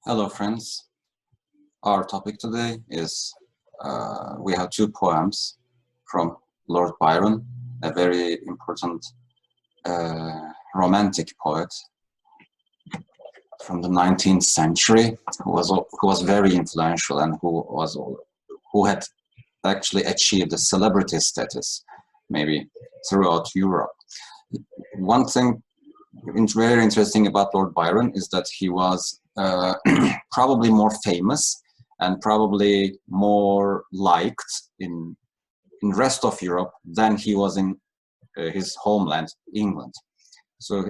Hello, friends. Our topic today is we have two poems from Lord Byron, a very important romantic poet from the 19th century, who was very influential and who had actually achieved a celebrity status, maybe throughout Europe. One thing very interesting about Lord Byron is that he was probably more famous and probably more liked in rest of Europe than he was in his homeland, England. So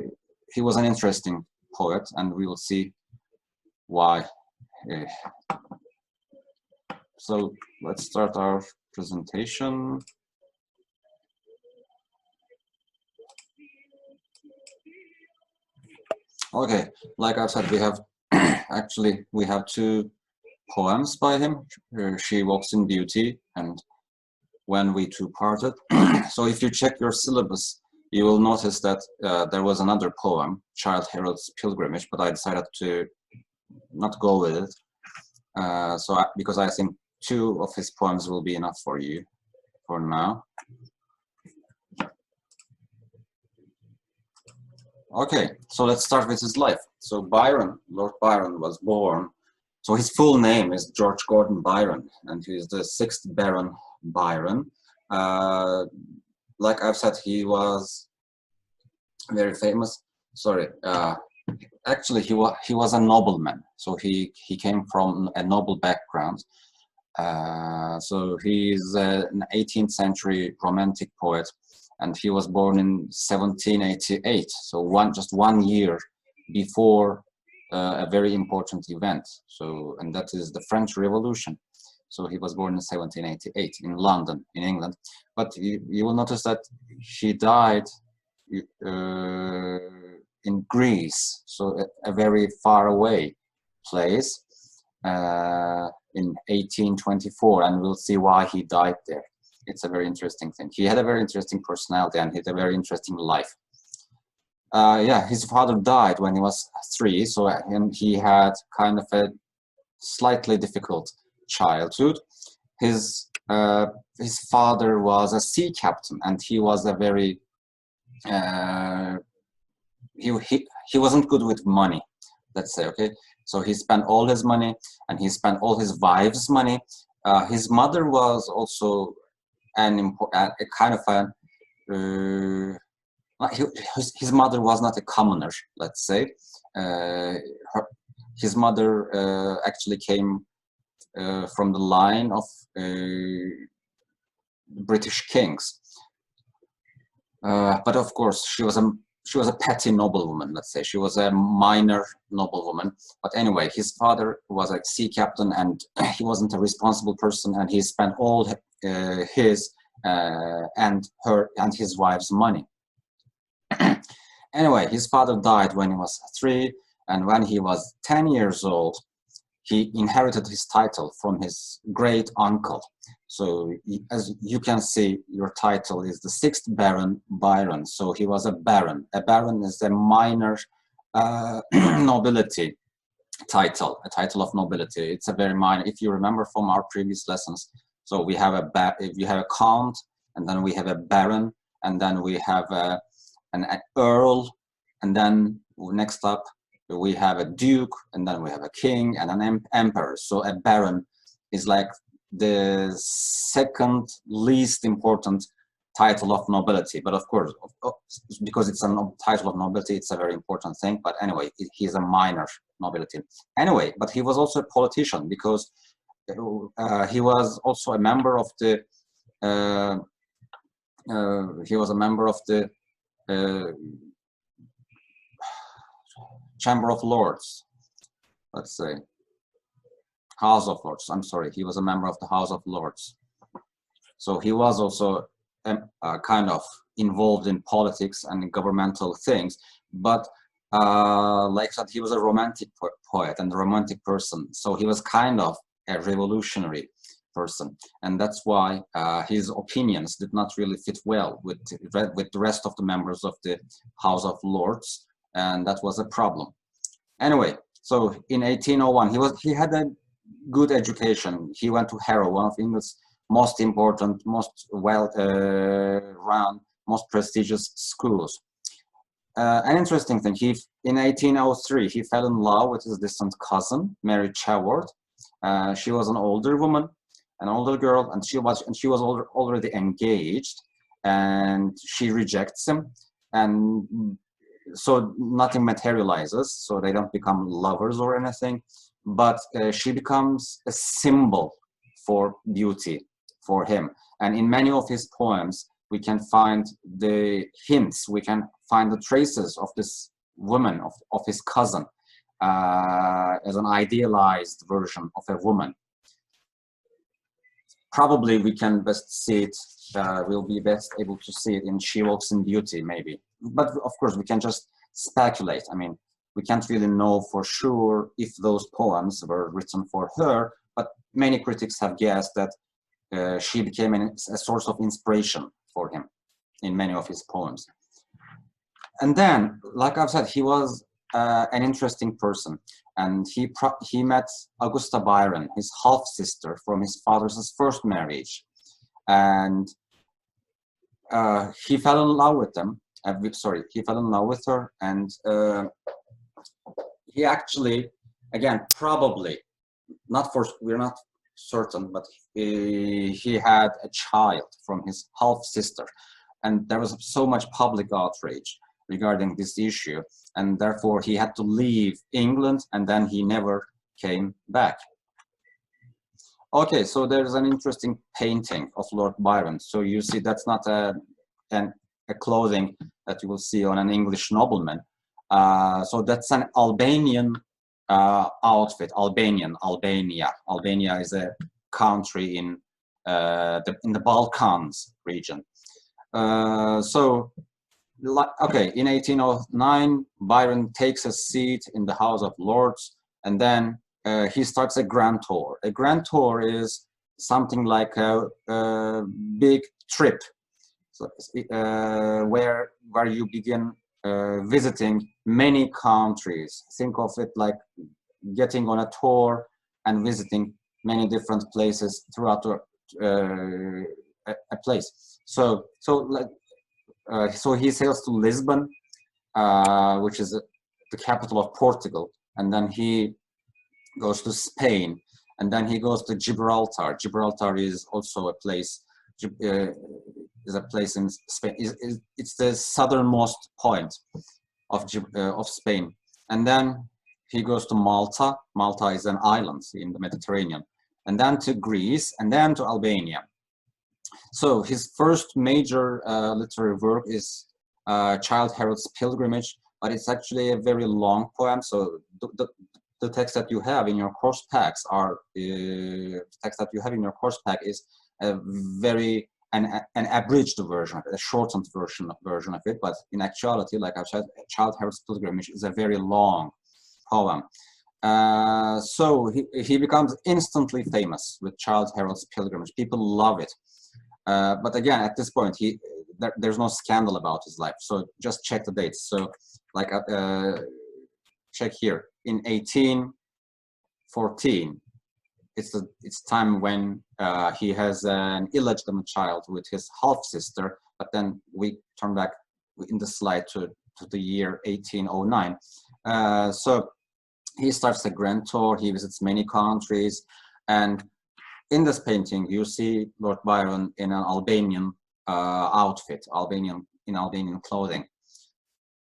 he was an interesting poet, and we will see why. So let's start our presentation. Okay, like I said, we have we have two poems by him, She Walks in Beauty and When We Two Parted. So if you check your syllabus, you will notice that there was another poem, Childe Harold's Pilgrimage, but I decided to not go with it. Because I think two of his poems will be enough for you for now. Okay, so let's start with his life. So Lord Byron was born, so his full name is George Gordon Byron, and he is the 6th Baron Byron. Like I've said, he was very famous. Actually, he was a nobleman, so he came from a noble background. So he's an 18th century romantic poet, and he was born in 1788, so just one year before a very important event. And that is the French Revolution. So he was born in 1788 in London, in England. But you will notice that he died in Greece, so a very far away place, in 1824, and we'll see why he died there. It's a very interesting thing. He had a very interesting personality and he had a very interesting life. His father died when he was 3, so he had kind of a slightly difficult childhood. His father was a sea captain, and he was a very he wasn't good with money, let's say. Okay, so he spent all his money, and he spent all his wives' money. His mother was also his mother was not a commoner, let's say. His mother actually came from the line of British kings, but of course she was a petty noblewoman, let's say. She was a minor noblewoman. But anyway, his father was a sea captain, and he wasn't a responsible person, and he spent all his and her and his wife's money. Anyway, his father died when he was 3, and when he was 10 years old, he inherited his title from his great uncle. So as you can see, your title is the 6th Baron Byron. So he was a baron. A baron is a minor nobility title, a title of nobility. It's a very minor. If you remember from our previous lessons, so we have a count, and then we have a baron, and then we have an earl, and then next up we have a duke, and then we have a king and an emperor. So a baron is like the second least important title of nobility. But of course, because it's a title of nobility, it's a very important thing. But anyway, he's a minor nobility. Anyway, but he was also a politician, because he was also a member of the Chamber of Lords, let's say. House of Lords, I'm sorry, he was a member of the House of Lords. So he was also kind of involved in politics and governmental things, but like I said, he was a romantic poet and a romantic person, so he was kind of a revolutionary person, and that's why his opinions did not really fit well with the rest of the members of the House of Lords, and that was a problem. Anyway, So in 1801, he had a good education. He went to Harrow, one of England's most important, most well-run, most prestigious schools. An interesting thing, in 1803, he fell in love with his distant cousin, Mary Chaward. She was an older woman, an older girl, and she was already engaged, and she rejects him, and so nothing materializes, so they don't become lovers or anything, but she becomes a symbol for beauty for him. And in many of his poems, we can find the hints, we can find the traces of this woman, of his cousin, as an idealized version of a woman. Probably we can best see it, we'll be best able to see it in She Walks in Beauty, maybe. But of course, we can just speculate. I mean, we can't really know for sure if those poems were written for her, but many critics have guessed that she became a source of inspiration for him in many of his poems. And then, like I've said, he was an interesting person, and he met Augusta Byron, his half-sister from his father's first marriage, and he fell in love with them. He fell in love with her, and he actually, again, probably, we're not certain, but he had a child from his half-sister, and there was so much public outrage regarding this issue, and therefore he had to leave England, and then he never came back. Okay, so there's an interesting painting of Lord Byron. So you see, that's not a clothing that you will see on an English nobleman. So that's an Albanian outfit. Albania. Albania is a country in the Balkans region. Okay, in 1809, Byron takes a seat in the House of Lords, and then he starts a grand tour. A grand tour is something like a big trip, so, where you begin visiting many countries. Think of it like getting on a tour and visiting many different places throughout a place. So he sails to Lisbon, which is the capital of Portugal, and then he goes to Spain, and then he goes to Gibraltar. Gibraltar is also a place, is a place in Spain. It's the southernmost point of Spain, and then he goes to Malta. Malta is an island in the Mediterranean, and then to Greece, and then to Albania. So his first major literary work is Childe Harold's Pilgrimage, but it's actually a very long poem. So the text that you have in your course packs is a very an abridged version, a shortened version of it. But in actuality, like I've said, Childe Harold's Pilgrimage is a very long poem. So he becomes instantly famous with Childe Harold's Pilgrimage. People love it. But again, at this point, there's no scandal about his life. So just check the dates. So like check here in 1814. It's time when he has an illegitimate child with his half-sister. But then we turn back in the slide to the year 1809. So he starts a grand tour. He visits many countries, and in this painting, you see Lord Byron in an Albanian outfit, Albanian clothing.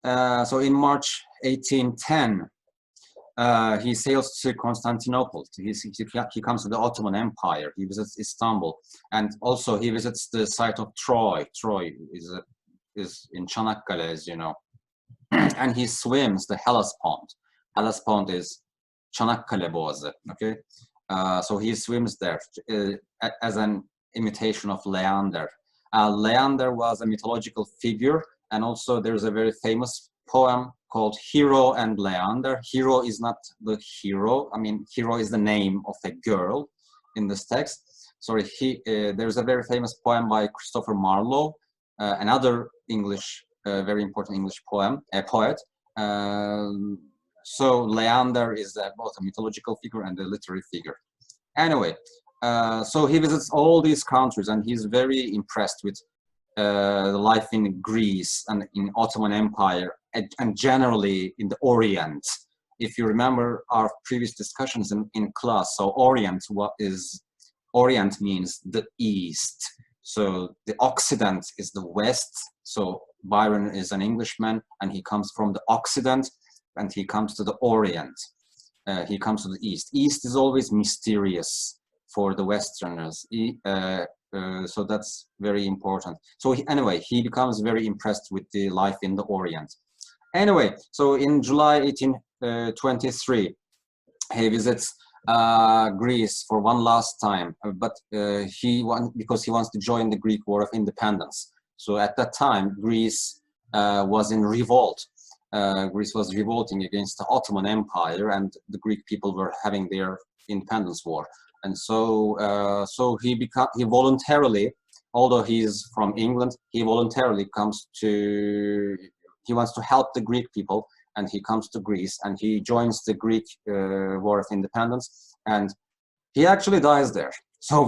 So in March 1810, he sails to Constantinople. He comes to the Ottoman Empire. He visits Istanbul, and also he visits the site of Troy. Troy is in Çanakkale, as you know, and he swims the Hellespont. Hellespont is Çanakkale Boğazı. Okay. So he swims there as an imitation of Leander. Leander was a mythological figure, and also there's a very famous poem called Hero and Leander. Hero is not the hero. I mean, Hero is the name of a girl in this text. Sorry, there's a very famous poem by Christopher Marlowe, another English, very important English poet. So Leander is both a mythological figure and a literary figure. Anyway, so he visits all these countries and he's very impressed with the life in Greece and in Ottoman Empire and generally in the Orient. If you remember our previous discussions in class, so Orient means the East. So the Occident is the West. So Byron is an Englishman and he comes from the Occident and he comes to the Orient. He comes to the East. East is always mysterious for the Westerners. So that's very important. So anyway, he becomes very impressed with the life in the Orient. Anyway, so in July 1823, he visits Greece for one last time, but because he wants to join the Greek War of Independence. So at that time, Greece was in revolt. Greece was revolting against the Ottoman Empire, and the Greek people were having their independence war. And so, he voluntarily, although he is from England, he voluntarily he wants to help the Greek people, and he comes to Greece, and he joins the Greek War of Independence, and he actually dies there. So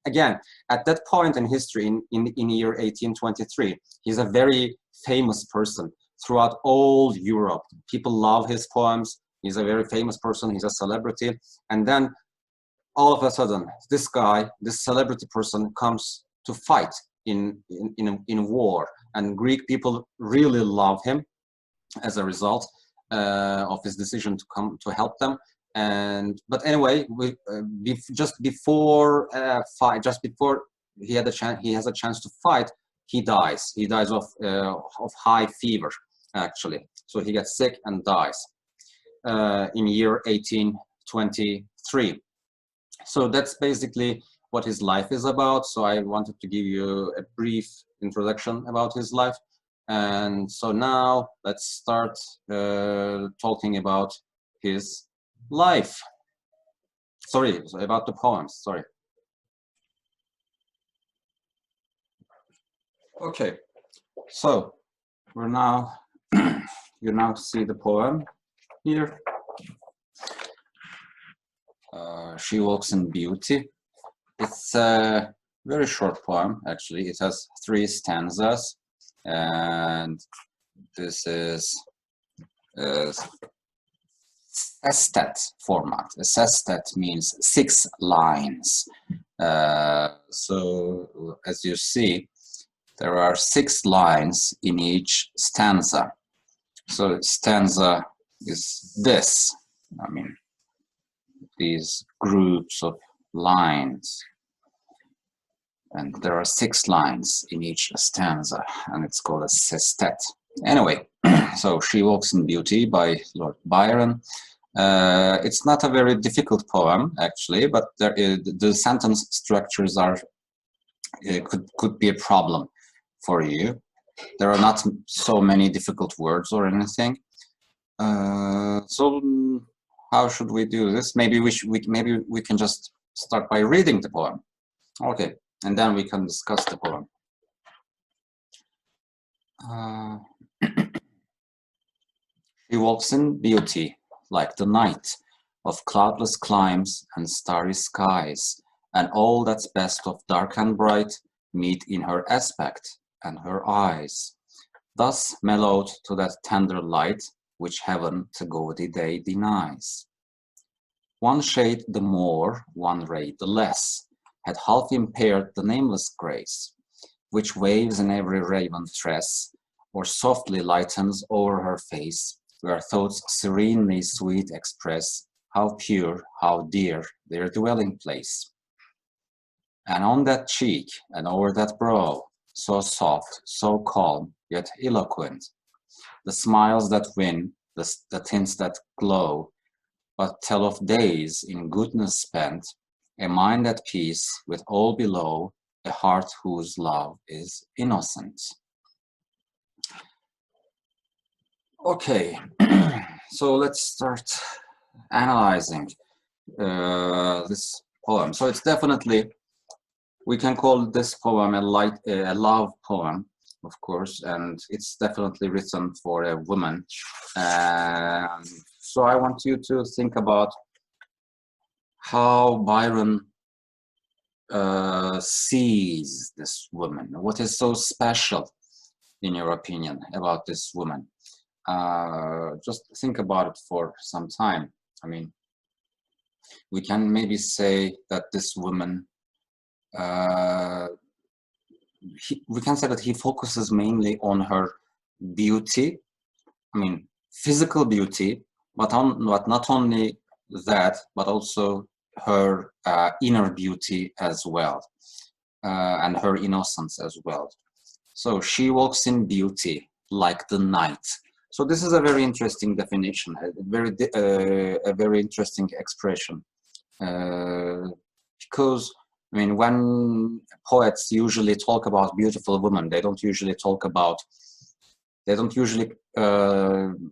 again, at that point in history, in year 1823, he's a very famous person throughout all Europe. People love his poems. He's a very famous person. He's a celebrity. And then all of a sudden, this celebrity person comes to fight in war. And Greek people really love him as a result of his decision to come to help them. But anyway, just before he has a chance to fight, he dies. He dies of high fever, actually. So he gets sick and dies in year 1823. So that's basically what his life is about. So I wanted to give you a brief introduction about his life. And so now let's start talking about his life. Sorry, about the poems, sorry. Okay, so you now see the poem here. She Walks in Beauty. It's a very short poem, actually. It has 3 stanzas, and this is sestet format. A sestet means 6 lines. So as you see, there are 6 lines in each stanza. So stanza is this. I mean, these groups of lines. And there are 6 lines in each stanza, and it's called a sestet. Anyway, so She Walks in Beauty by Lord Byron. It's not a very difficult poem, actually, but the sentence structures could be a problem for you. There are not so many difficult words or anything. So how should we do this? Maybe we can just start by reading the poem. Okay, and then we can discuss the poem. She walks in beauty like the night of cloudless climes and starry skies, and all that's best of dark and bright meet in her aspect and her eyes, thus mellowed to that tender light which heaven to gaudy day denies. One shade the more, one ray the less, had half impaired the nameless grace, which waves in every raven tress, or softly lightens o'er her face, where thoughts serenely sweet express how pure, how dear their dwelling place. And on that cheek and o'er that brow, so soft, so calm, yet eloquent, the smiles that win, the tints that glow, but tell of days in goodness spent, a mind at peace with all below, a heart whose love is innocent. Okay, so let's start analyzing this poem. So it's definitely, we can call this poem a love poem, of course, and it's definitely written for a woman. So I want you to think about how Byron sees this woman. What is so special, in your opinion, about this woman? Just think about it for some time. I mean, we can maybe say that this woman, we can say that he focuses mainly on her beauty. I mean, physical beauty, but not only that, but also her inner beauty as well, and her innocence as well. So she walks in beauty like the night. So this is a very interesting definition, a very interesting expression, because I mean, when poets usually talk about beautiful women, they don't usually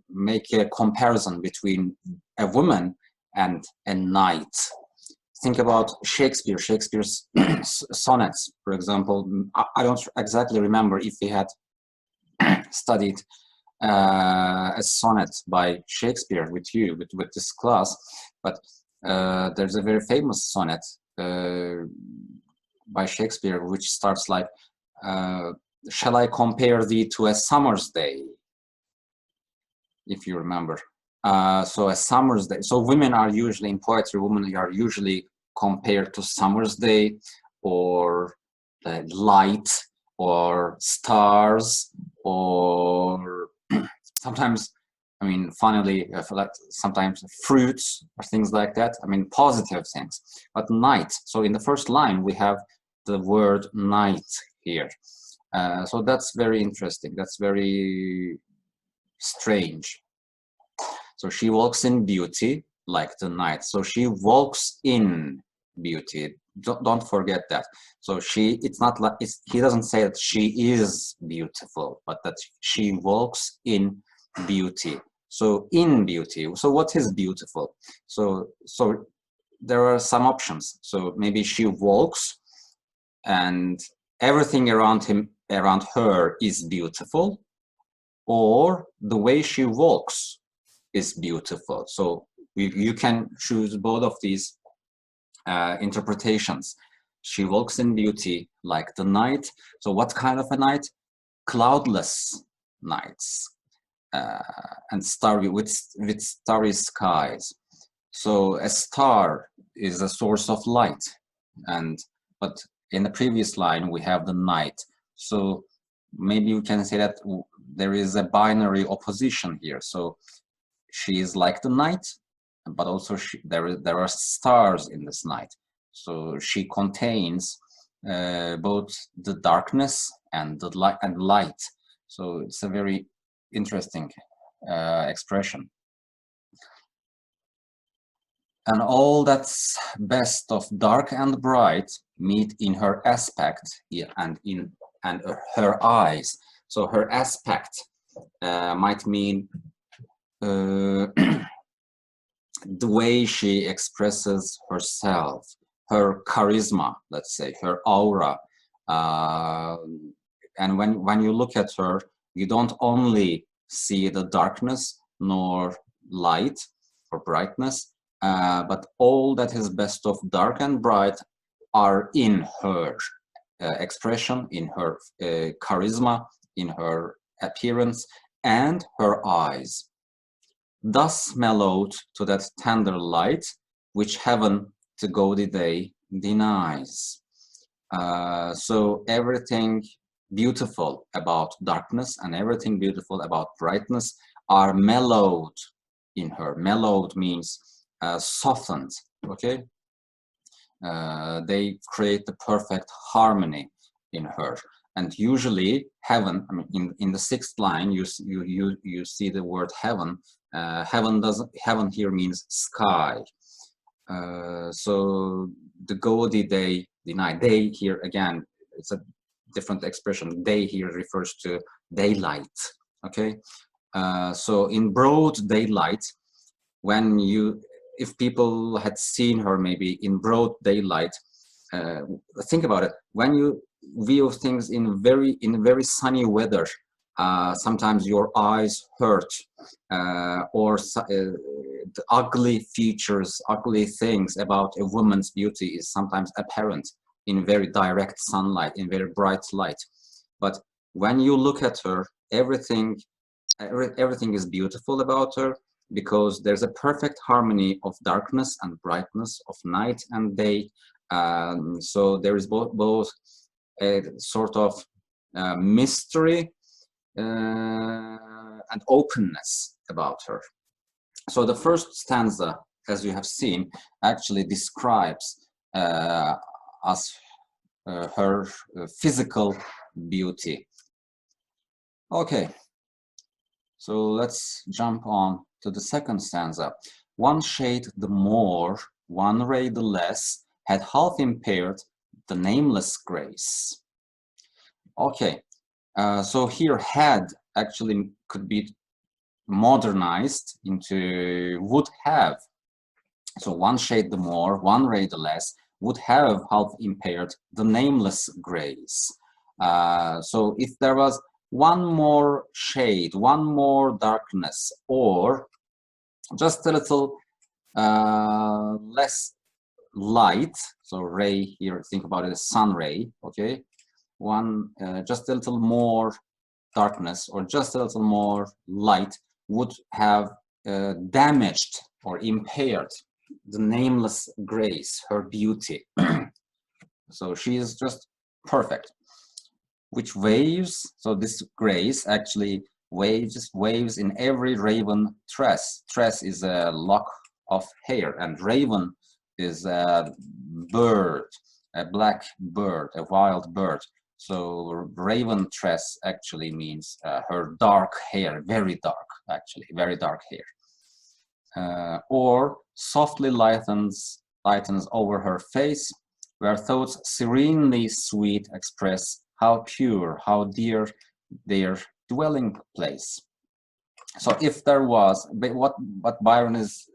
make a comparison between a woman and a night. Think about Shakespeare's sonnets, for example. I don't exactly remember if he had studied a sonnet by Shakespeare with you, with this class, but there's a very famous sonnet by Shakespeare which starts like, shall I compare thee to a summer's day? If you remember. So a summer's day. So women are usually, in poetry, women are usually compared to summer's day, or light, or stars, or sometimes, I mean, finally, like sometimes fruits or things like that. I mean, positive things. But night. So in the first line, we have the word night here. So that's very interesting. That's very strange. So she walks in beauty like the night. So she walks in beauty. Don't forget that. So it's not like, he doesn't say that she is beautiful, but that she walks in beauty. So in beauty. So what is beautiful? So there are some options. So maybe she walks and everything around her is beautiful, or the way she walks is beautiful. So you can choose both of these interpretations. She walks in beauty like the night. So what kind of a night? Cloudless nights, and starry, with starry skies. So a star is a source of light, but in the previous line we have the night. So maybe you can say that there is a binary opposition here. So she is like the night, but also there are stars in this night. So she contains both the darkness and the light. So it's a very interesting expression. And all that's best of dark and bright meet in her aspect and her eyes. So her aspect might mean the way she expresses herself, her charisma, let's say, her aura. And when you look at her, you don't only see the darkness nor light or brightness, but all that is best of dark and bright are in her expression, in her charisma, in her appearance, and her eyes. Thus mellowed to that tender light, which heaven to gaudy day denies. So everything beautiful about darkness and everything beautiful about brightness are mellowed in her. Mellowed means softened, okay? They create the perfect harmony in her. And usually heaven, I mean, in the sixth line, you see the word heaven. Heaven here means sky. So the gaudy day, the night. Day here again, it's a different expression. Day here refers to daylight. Okay. So in broad daylight, if people had seen her maybe in broad daylight, think about it. When you view things in very sunny weather. Sometimes your eyes hurt, or the ugly features, ugly things about a woman's beauty is sometimes apparent in very direct sunlight, in very bright light. But when you look at her, everything is beautiful about her, because there's a perfect harmony of darkness and brightness, of night and day. So there is both a sort of mystery and openness about her. So the first stanza, as you have seen, actually describes her physical beauty. Okay, so let's jump on to the second stanza. One shade the more, one ray the less, had half impaired the nameless grace. Okay, so here had actually could be modernized into would have. So one shade the more, one ray the less, would have half impaired the nameless grace. So if there was one more shade, one more darkness, or just a little less light, so ray here, think about it as sun ray, okay? Just a little more darkness or just a little more light would have damaged or impaired the nameless grace, her beauty. So she is just perfect. Which waves, so this grace actually waves in every raven tress. Tress is a lock of hair, and raven is a bird, a black bird, a wild bird. So raven tress actually means her dark hair, very dark, actually, very dark hair. Or softly lightens over her face, where thoughts serenely sweet express how pure, how dear their dwelling place. So if there was, what Byron is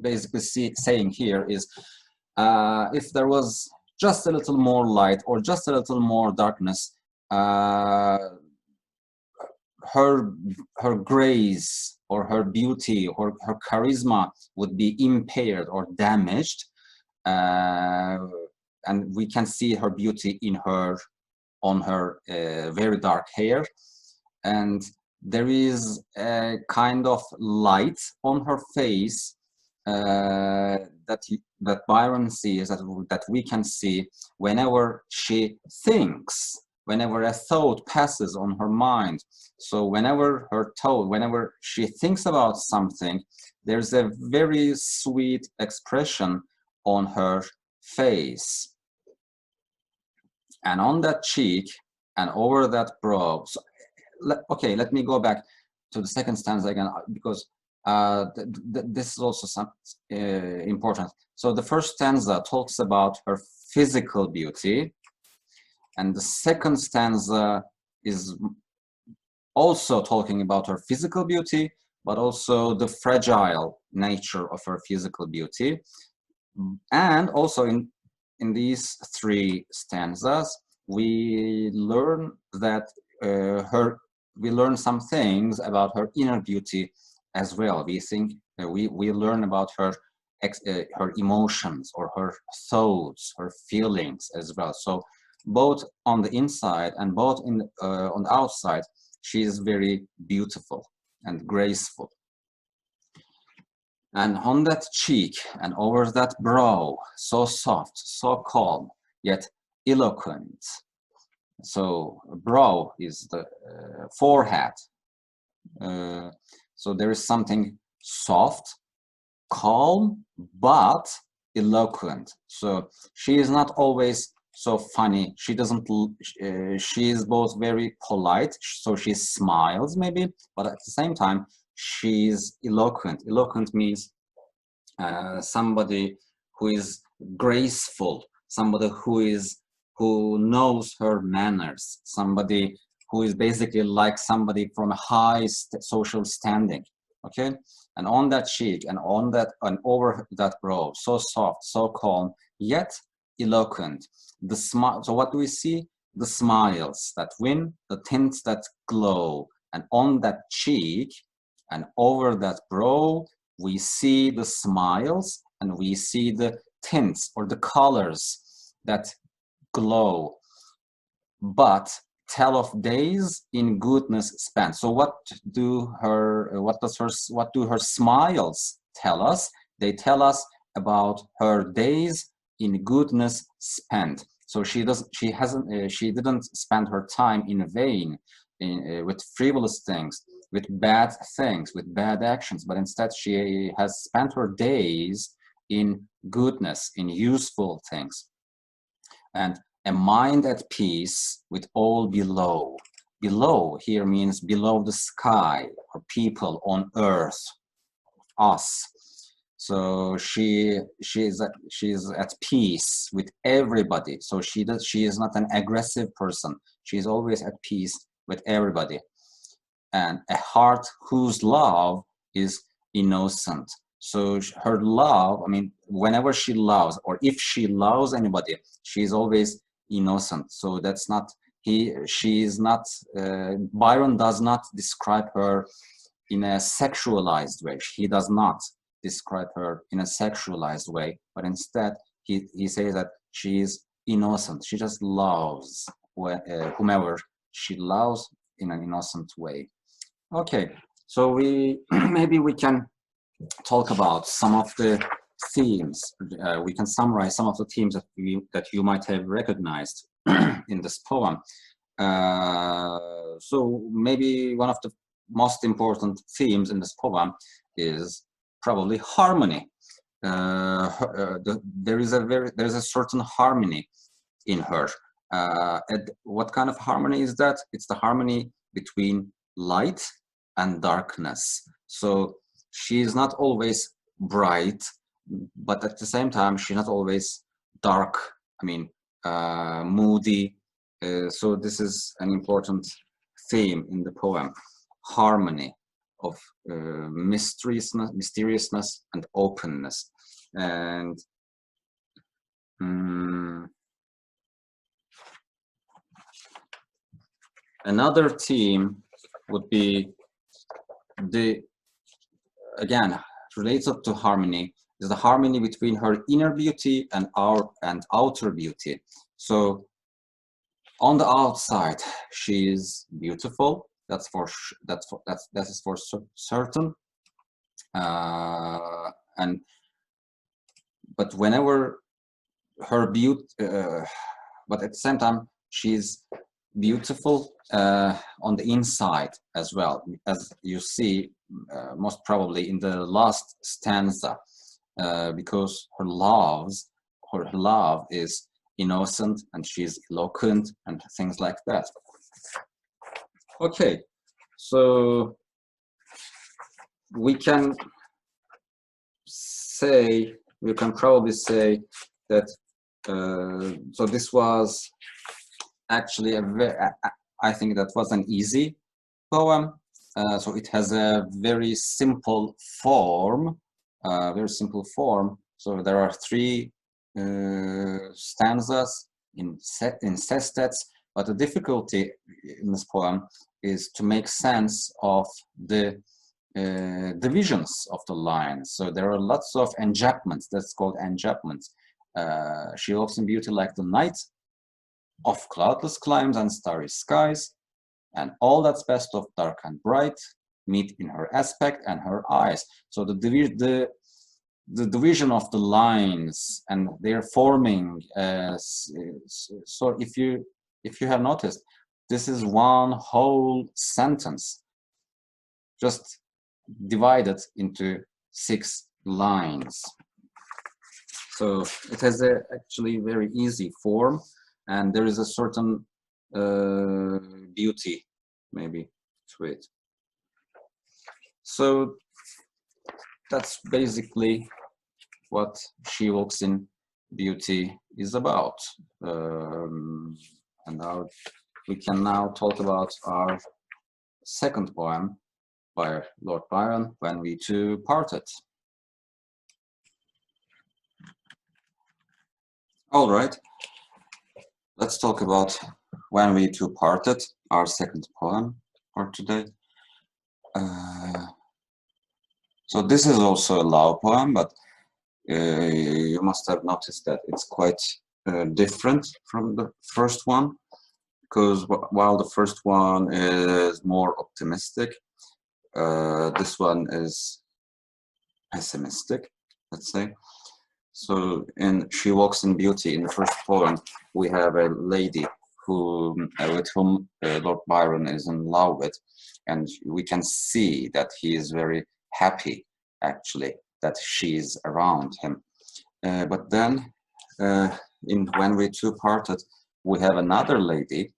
basically saying here is, if there was just a little more light or just a little more darkness, her grace or her beauty or her charisma would be impaired or damaged, and we can see her beauty on her very dark hair, and there is a kind of light on her face that Byron sees, that we can see whenever she thinks, whenever a thought passes on her mind. So whenever she thinks about something, there's a very sweet expression on her face. And on that cheek and over that brow. So, okay, let me go back to the second stanza again, because this is also important. So the first stanza talks about her physical beauty, and the second stanza is also talking about her physical beauty, but also the fragile nature of her physical beauty. And also in these three stanzas, we learn that we learn some things about her inner beauty as well. We learn about her emotions or her thoughts, her feelings as well. So both on the inside and both on the outside, she is very beautiful and graceful. And on that cheek and over that brow, so soft, so calm, yet eloquent. So brow is the forehead. So there is something soft, calm, but eloquent. So she is not always so funny. She doesn't. She is both very polite. So she smiles maybe, but at the same time she's eloquent. Eloquent means somebody who is graceful, somebody who knows her manners, somebody who is basically like somebody from a high social standing. Okay, and on that cheek and on that and over that brow, so soft, so calm, yet eloquent. The smile. So what do we see? the smiles that win, the tints that glow, and on that cheek and over that brow, we see the smiles and we see the tints or the colors that glow, but tell of days in goodness spent. So what do her smiles tell us? They tell us about her days in goodness spent. So she didn't spend her time in vain with frivolous things, with bad things, with bad actions, but instead she has spent her days in goodness, in useful things. And a mind at peace with all below. Below here means below the sky, or people on earth, us. So she is at peace with everybody. So she is not an aggressive person. She is always at peace with everybody. And a heart whose love is innocent. So her love, I mean, whenever she loves, or if she loves anybody, she is always innocent. So that's not, she is not, Byron does not describe her in a sexualized way. He does not describe her in a sexualized way, but instead he says that she is innocent. She just loves whomever she loves in an innocent way. Okay, so we maybe we can talk about some of the themes. We can summarize some of the themes that you might have recognized in this poem. So maybe one of the most important themes in this poem is probably harmony. There is a certain harmony in her. And what kind of harmony is that? It's the harmony between light and darkness. So she is not always bright, but at the same time, she's not always dark. I mean, moody. So this is an important theme in the poem: harmony of mysteriousness and openness. And another theme would be again, related to harmony, is the harmony between her inner beauty and outer beauty. So on the outside, she is beautiful. That is for certain. But whenever her beauty, but at the same time, she's beautiful on the inside as well, as you see most probably in the last stanza, because her love is innocent and she's eloquent and things like that. Okay, so we can probably say that so this was actually I think that was an easy poem. So it has a very simple form, So there are 3 stanzas in sestets, but the difficulty in this poem is to make sense of the divisions of the lines. So there are lots of enjambments. That's called enjambments. She walks in beauty like the night of cloudless climes and starry skies, and all that's best of dark and bright meet in her aspect and her eyes. So the division of the lines, and they're forming. So if you have noticed, this is one whole sentence, just divided into 6 lines. So it has a actually very easy form, and there is a certain beauty maybe to it. So that's basically what She Walks in Beauty is about. And we can now talk about our second poem by Lord Byron, When We Two Parted. All right, let's talk about When We Two Parted, our second poem for today. So this is also a love poem, but you must have noticed that it's quite different from the first one, because while the first one is more optimistic, this one is pessimistic, let's say. So in She Walks in Beauty, in the first poem, we have a lady with whom Lord Byron is in love with, and we can see that he is very happy, actually, that she is around him. But then, in When We Two Parted, we have another lady,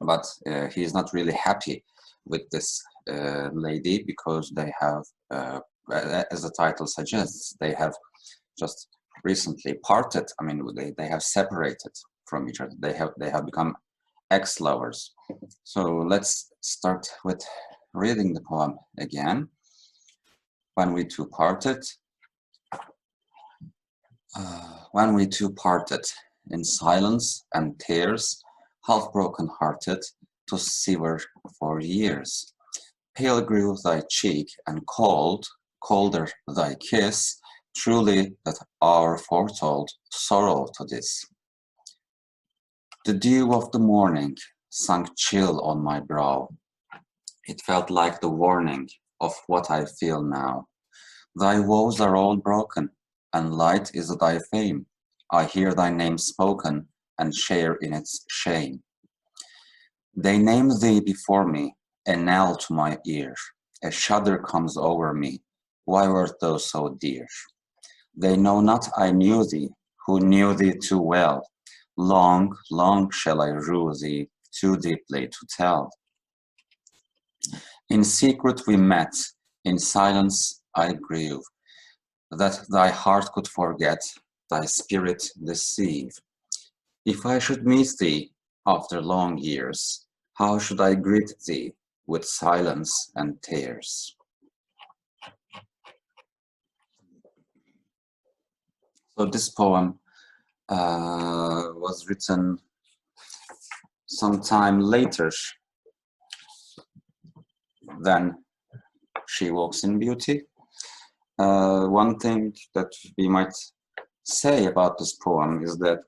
but he is not really happy with this lady, because they have, as the title suggests, they have just recently parted. I mean, they have separated from each other. They have become ex-lovers. So let's start with reading the poem again. When We Two Parted. When we two parted, in silence and tears, half broken-hearted, to sever for years. Pale grew thy cheek, and colder thy kiss. Truly that hour foretold sorrow to this. The dew of the morning sunk chill on my brow. It felt like the warning of what I feel now. Thy woes are all broken, and light is thy fame. I hear thy name spoken, and share in its shame. They name thee before me, a knell to my ear. A shudder comes over me. Why wert thou so dear? They know not I knew thee, who knew thee too well. Long, long shall I rue thee, too deeply to tell. In secret we met, in silence I grieve, that thy heart could forget, thy spirit deceive. If I should meet thee after long years, how should I greet thee with silence and tears? So this poem was written sometime later than She Walks in Beauty. One thing that we might say about this poem is that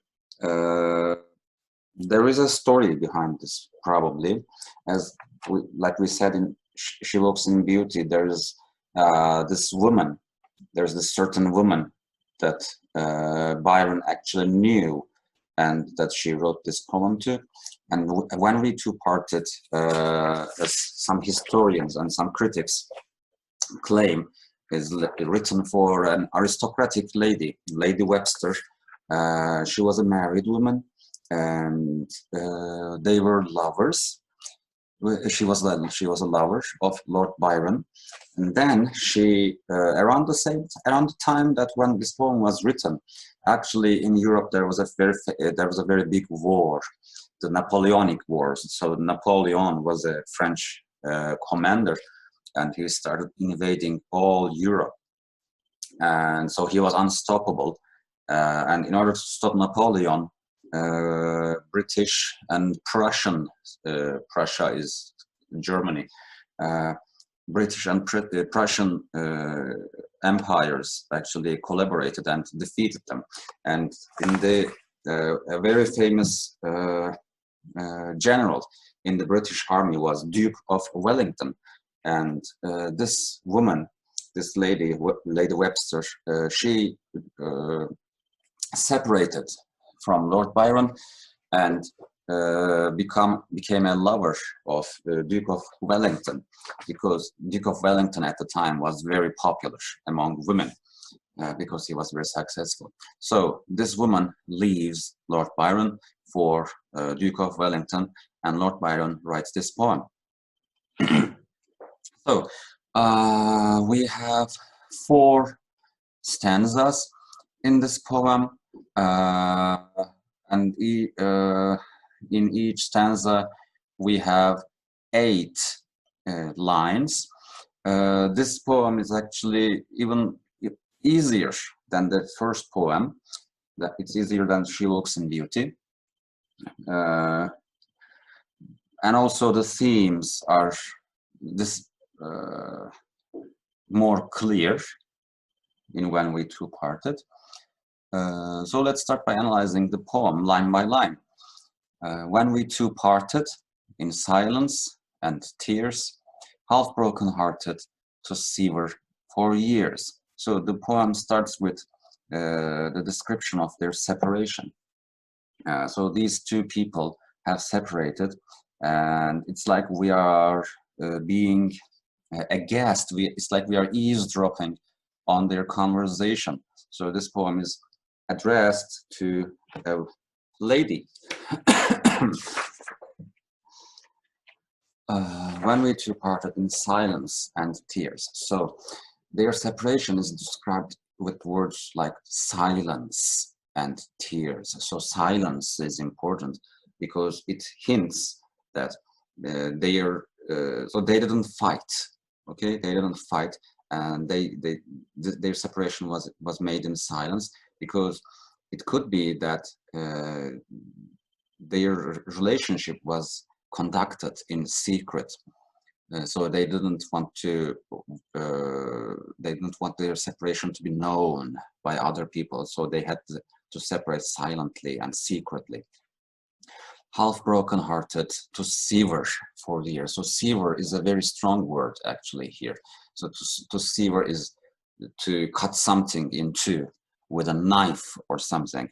there is a story behind this, probably. Like we said in She Walks in Beauty, there's this woman, there's this certain woman that Byron actually knew, and that she wrote this poem to. And When We Two Parted, as some historians and some critics claim, is written for an aristocratic lady, Lady Webster. She was a married woman, and they were lovers. She was a lover of Lord Byron, and then she around the time that when this poem was written, actually in Europe there was a very big war, the Napoleonic Wars. So Napoleon was a French commander, and he started invading all Europe, and so he was unstoppable. And in order to stop Napoleon, British and Prussian, Prussia is Germany, British and Prussian empires actually collaborated and defeated them. And in a very famous general in the British army was Duke of Wellington. And this woman, this lady Webster, she separated from Lord Byron and became a lover of Duke of Wellington, because Duke of Wellington at the time was very popular among women, because he was very successful. So this woman leaves Lord Byron for Duke of Wellington, and Lord Byron writes this poem. So we have 4 stanzas in this poem, and in each stanza we have 8 lines. This poem is actually even easier than the first poem. It's easier than She Walks in Beauty. And also the themes are this more clear in When We Two Parted. So let's start by analyzing the poem line by line. When we two parted, in silence and tears, half broken-hearted, to sever for years. So the poem starts with the description of their separation. So these two people have separated, and it's like we are being aghast. It's like we are eavesdropping on their conversation. So this poem is addressed to a lady. When we two parted, in silence and tears. So their separation is described with words like silence and tears. So silence is important because it hints that so they didn't fight. Okay, they didn't fight, and their separation was made in silence, because it could be that their relationship was conducted in secret. So they didn't want their separation to be known by other people. So they had to separate silently and secretly. Half broken-hearted, to sever for years. So sever is a very strong word actually here. So to sever is to cut something in two with a knife or something.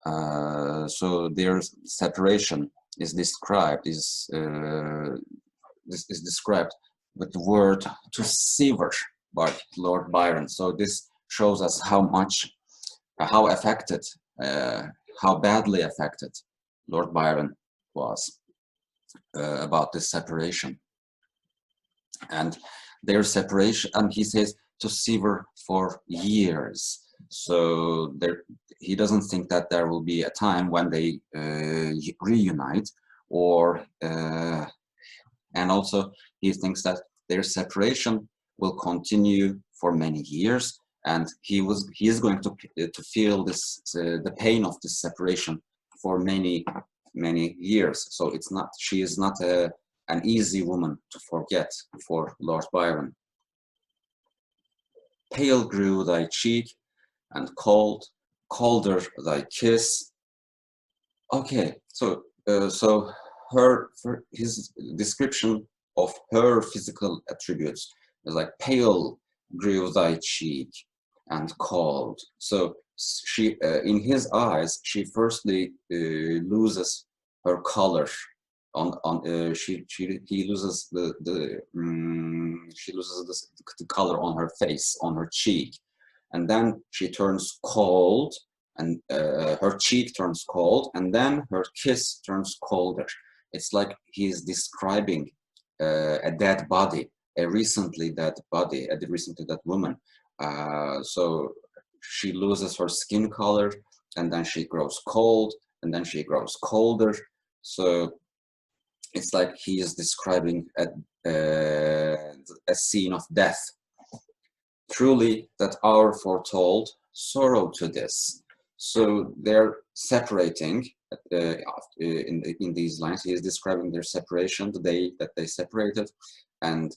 So their separation is described described with the word to sever by Lord Byron. So this shows us how affected, how badly affected Lord Byron was about this separation. And their separation, and he says to sever for years. So he doesn't think that there will be a time when they reunite, or and also he thinks that their separation will continue for many years, and he is going to feel this the pain of this separation for many years. So she is not an easy woman to forget for Lord Byron. Pale grew thy cheek, and colder thy kiss. Okay, so his description of her physical attributes is like pale grew thy cheek and cold. So she, in his eyes, she firstly loses her color. He loses she loses the color on her face, on her cheek, and then she turns cold, and her cheek turns cold, and then her kiss turns colder. It's like he's describing a dead body, a recently dead body, a recently dead woman. So she loses her skin color, and then she grows cold, and then she grows colder. So it's like he is describing a scene of death. Truly, that hour foretold sorrow to this. So they're separating in these lines. He is describing their separation, the day that they separated, and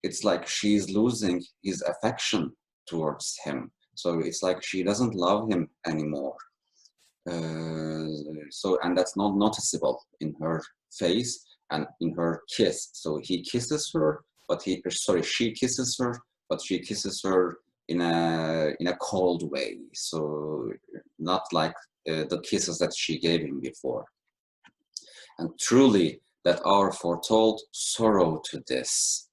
it's like she's losing his affection towards him. So it's like she doesn't love him anymore. And that's not noticeable in her face and in her kiss. So he kisses her, but she kisses her, but she kisses her in a cold way. So not like the kisses that she gave him before. And truly, that hour foretold sorrow to this.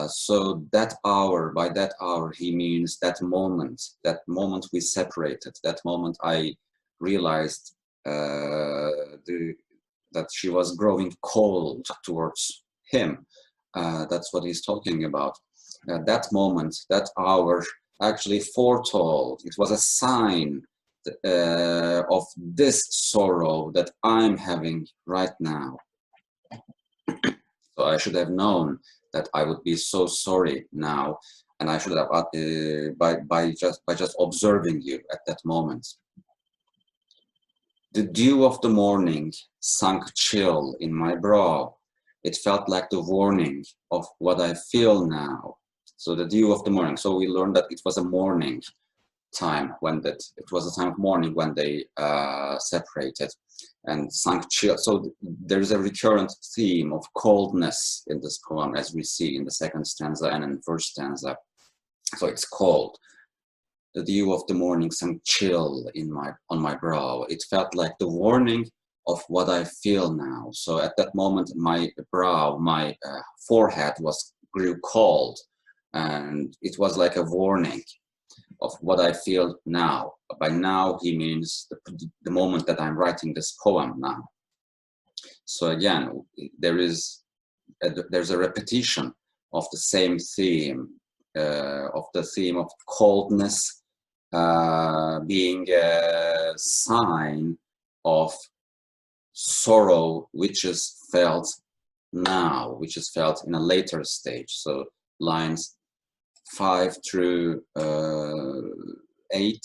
So that hour, by that hour, he means that moment we separated, that moment I realized that she was growing cold towards him. That's what he's talking about. That moment, that hour, actually foretold. It was a sign of this sorrow that I'm having right now. So I should have known that I would be so sorry now, and I should have by just observing you at that moment. The dew of the morning sunk chill in my brow. It felt like the warning of what I feel now. So the dew of the morning. So we learned that it was a morning time when it was a time of morning when they separated, and sunk chill. So there's a recurrent theme of coldness in this poem, as we see in the second stanza and in the first stanza. So it's cold. The dew of the morning sunk chill on my brow. It felt like the warning of what I feel now. So at that moment, my brow, my forehead grew cold, and it was like a warning of what I feel now. By now, he means the moment that I'm writing this poem now. So again, there's a repetition of the same theme, of the theme of coldness being a sign of sorrow, which is felt now, which is felt in a later stage. So lines 5 through 8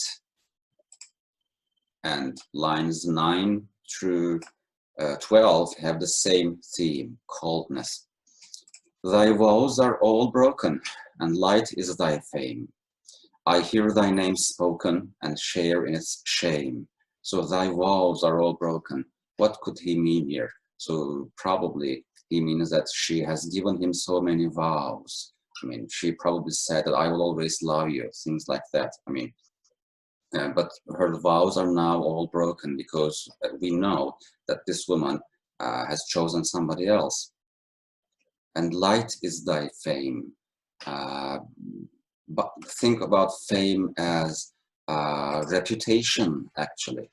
and lines 9 through 12 have the same theme, coldness. Thy vows are all broken, and light is thy fame. I hear thy name spoken and share in its shame. So thy vows are all broken. What could he mean here? So probably he means that she has given him so many vows. I mean, she probably said that I will always love you, things like that. I mean, but her vows are now all broken because we know that this woman has chosen somebody else. And light is thy fame. But think about fame as reputation, actually.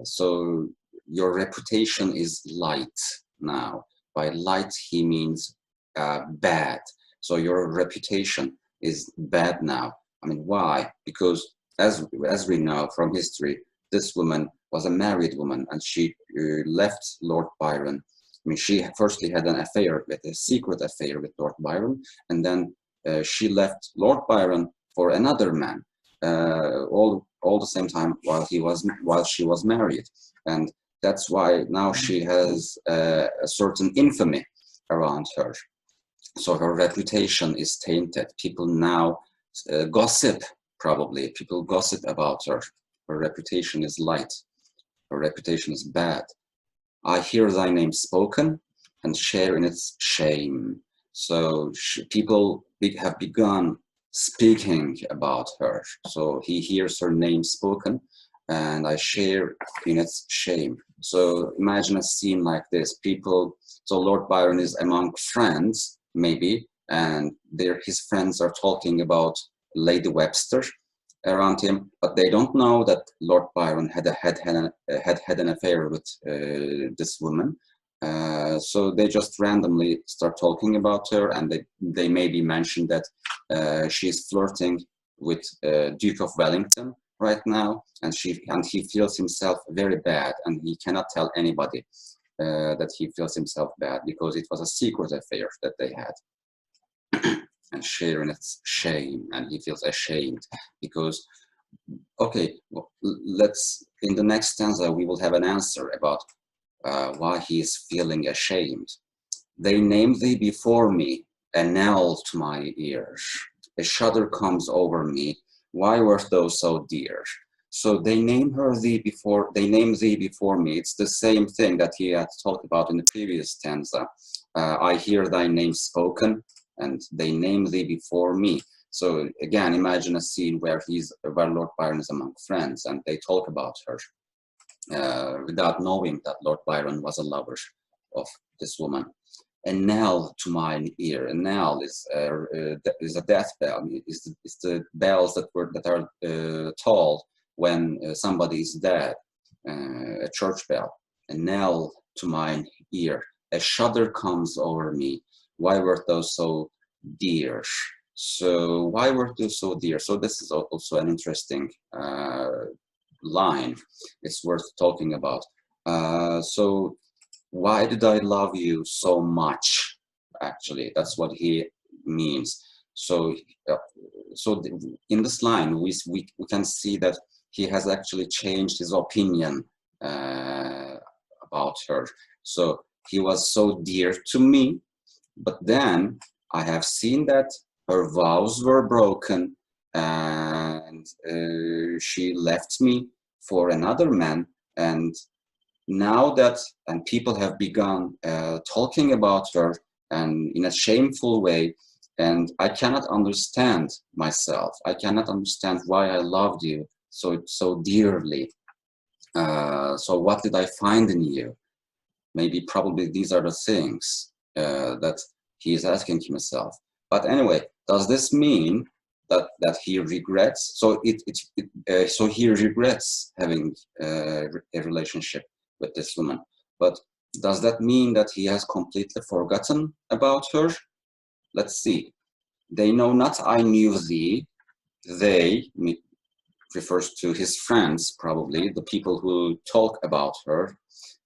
So your reputation is light now. By light, he means bad. So your reputation is bad now. I mean, why? Because as we know from history, this woman was a married woman, and she left Lord Byron. I mean, she firstly had an affair, a secret affair with Lord Byron, and then she left Lord Byron for another man, all the same time while she was married, and that's why now she has a certain infamy around her. So her reputation is tainted. People now gossip. Probably people gossip about her. Her reputation is light. Her reputation is bad. I hear thy name spoken and share in its shame. So people have begun speaking about her. So he hears her name spoken, and I share in its shame. So imagine a scene like this. So Lord Byron is among friends, maybe, and his friends are talking about Lady Webster around him, but they don't know that Lord Byron had an affair with this woman. So they just randomly start talking about her, and they maybe mention that she's flirting with Duke of Wellington right now, and he feels himself very bad, and he cannot tell anybody that he feels himself bad because it was a secret affair that they had. And sharing its shame, and he feels ashamed because, okay, well, in the next stanza we will have an answer about why he is feeling ashamed. They name thee before me, a knell to my ears. A shudder comes over me. Why wert thou so dear? So they name thee before me. It's the same thing that he had talked about in the previous stanza. I hear thy name spoken, and they name thee before me. So again, imagine a scene where Lord Byron is among friends, and they talk about her without knowing that Lord Byron was a lover of this woman. A knell to mine ear. A knell is a death bell. It's the bells that are tolled when somebody is dead. A church bell. A knell to mine ear. A shudder comes over me. Why wert thou so dear? So why wert thou so dear? So this is also an interesting line. It's worth talking about. So why did I love you so much? Actually, that's what he means. So in this line, we can see that he has actually changed his opinion about her. So he was so dear to me, but then I have seen that her vows were broken, and she left me for another man. And now that, and people have begun talking about her and in a shameful way, and I cannot understand myself. I cannot understand why I loved you so dearly. So what did I find in you? Maybe probably these are the things that he is asking himself. But anyway, does this mean that he regrets? So so he regrets having a relationship with this woman. But does that mean that he has completely forgotten about her? Let's see. They know not I knew thee. They refers to his friends, probably the people who talk about her.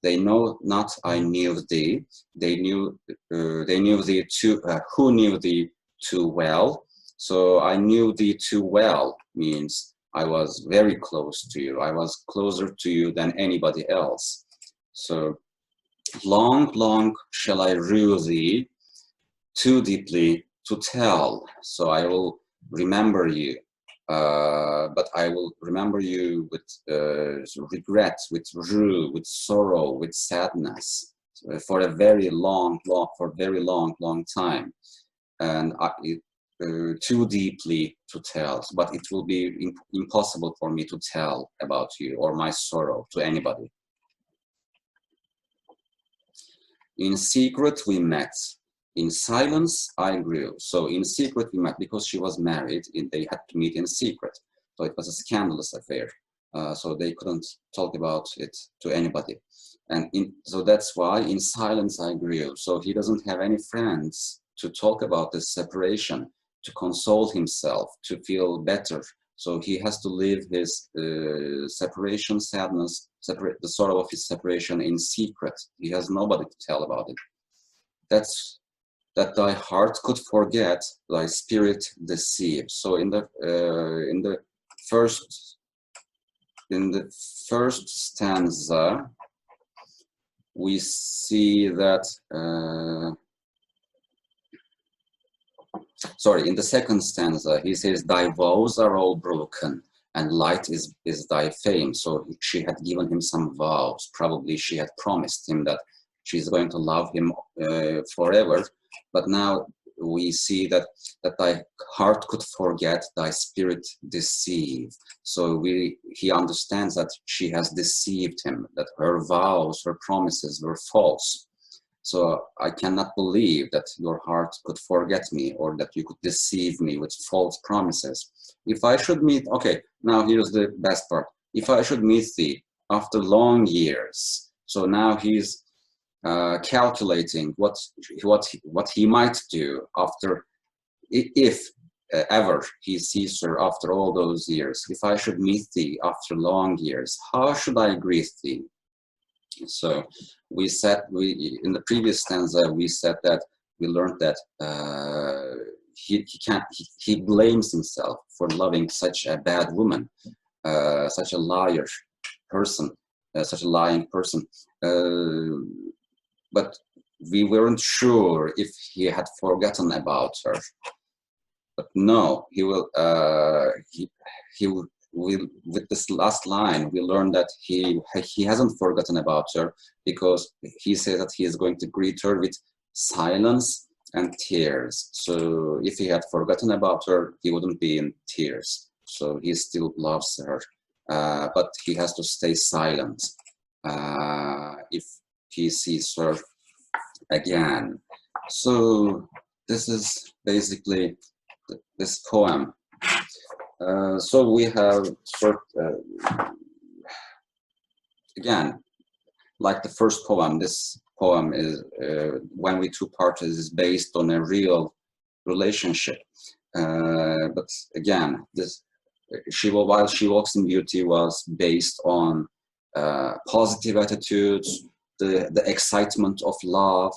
They know not I knew thee. They knew thee too. Who knew thee too well? So I knew thee too well means I was very close to you. I was closer to you than anybody else. So long, long shall I rue thee, too deeply to tell. So I will remember you. But I will remember you with regret, with rue, with sorrow, with sadness, for a very long time, and too deeply to tell. But it will be impossible for me to tell about you or my sorrow to anybody. In secret we met. In silence, I grew. So in secret we met because she was married. They had to meet in secret. So it was a scandalous affair. So they couldn't talk about it to anybody. And so that's why in silence I grew. So he doesn't have any friends to talk about this separation, to console himself, to feel better. So he has to live his separation sadness, the sorrow of his separation in secret. He has nobody to tell about it. That's that thy heart could forget, thy spirit deceive. So in the first stanza, we see that. In the second stanza, he says, "Thy vows are all broken, and light is thy fame." So she had given him some vows. Probably she had promised him that she's going to love him forever. But now we see that thy heart could forget, thy spirit deceive. So he understands that she has deceived him, that her vows, her promises were false. So I cannot believe that your heart could forget me, or that you could deceive me with false promises. If I should meet, okay, now here's the best part. If I should meet thee after long years, so now he's calculating what he might do after, if ever he sees her after all those years. If I should meet thee after long years, how should I greet thee? So in the previous stanza we said that we learned that he blames himself for loving such a bad woman, such a liar person, such a lying person. But we weren't sure if he had forgotten about her. But no, he will. With this last line, we learn that he hasn't forgotten about her, because he says that he is going to greet her with silence and tears. So if he had forgotten about her, he wouldn't be in tears. So he still loves her, but he has to stay silent if he sees her again. So this is basically this poem. So we have again, like the first poem, this poem is When We Two Parted is based on a real relationship. But again, While She Walks in Beauty was based on positive attitudes, the excitement of love,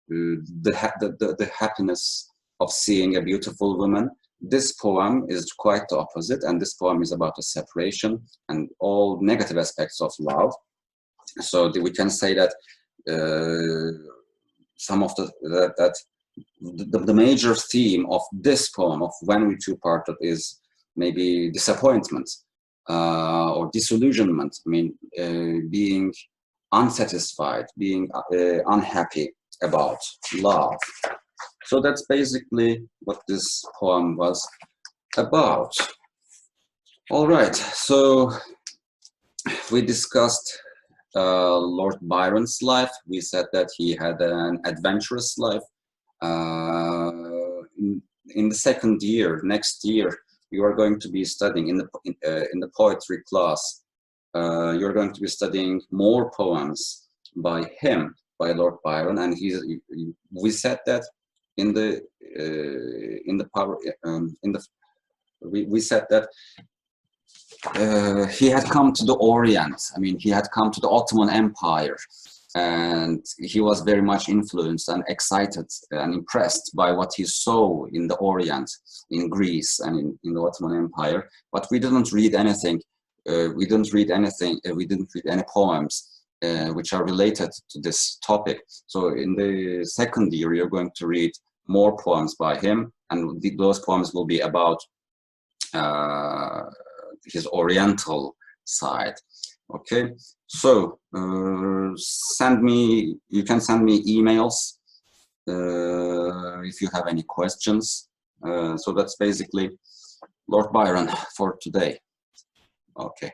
the happiness of seeing a beautiful woman. this poem is quite the opposite, and this poem is about a separation and all negative aspects of love. So we can say that some of the major theme of this poem of When We Two Parted is maybe disappointment or disillusionment. I mean, being unsatisfied, being unhappy about love. So that's basically what this poem was about. All right, so we discussed Lord Byron's life. We said that he had an adventurous life. In the second year, next year, you are going to be studying in the poetry class. You're going to be studying more poems by him, by Lord Byron, and we said that we said that he had come to the Orient. I mean, he had come to the Ottoman Empire, and he was very much influenced and excited and impressed by what he saw in the Orient, in Greece and in the Ottoman Empire. But we didn't read anything. We didn't read any poems which are related to this topic. So in the second year, you're going to read more poems by him, and those poems will be about his Oriental side. Okay, so you can send me emails if you have any questions. So that's basically Lord Byron for today. Okay.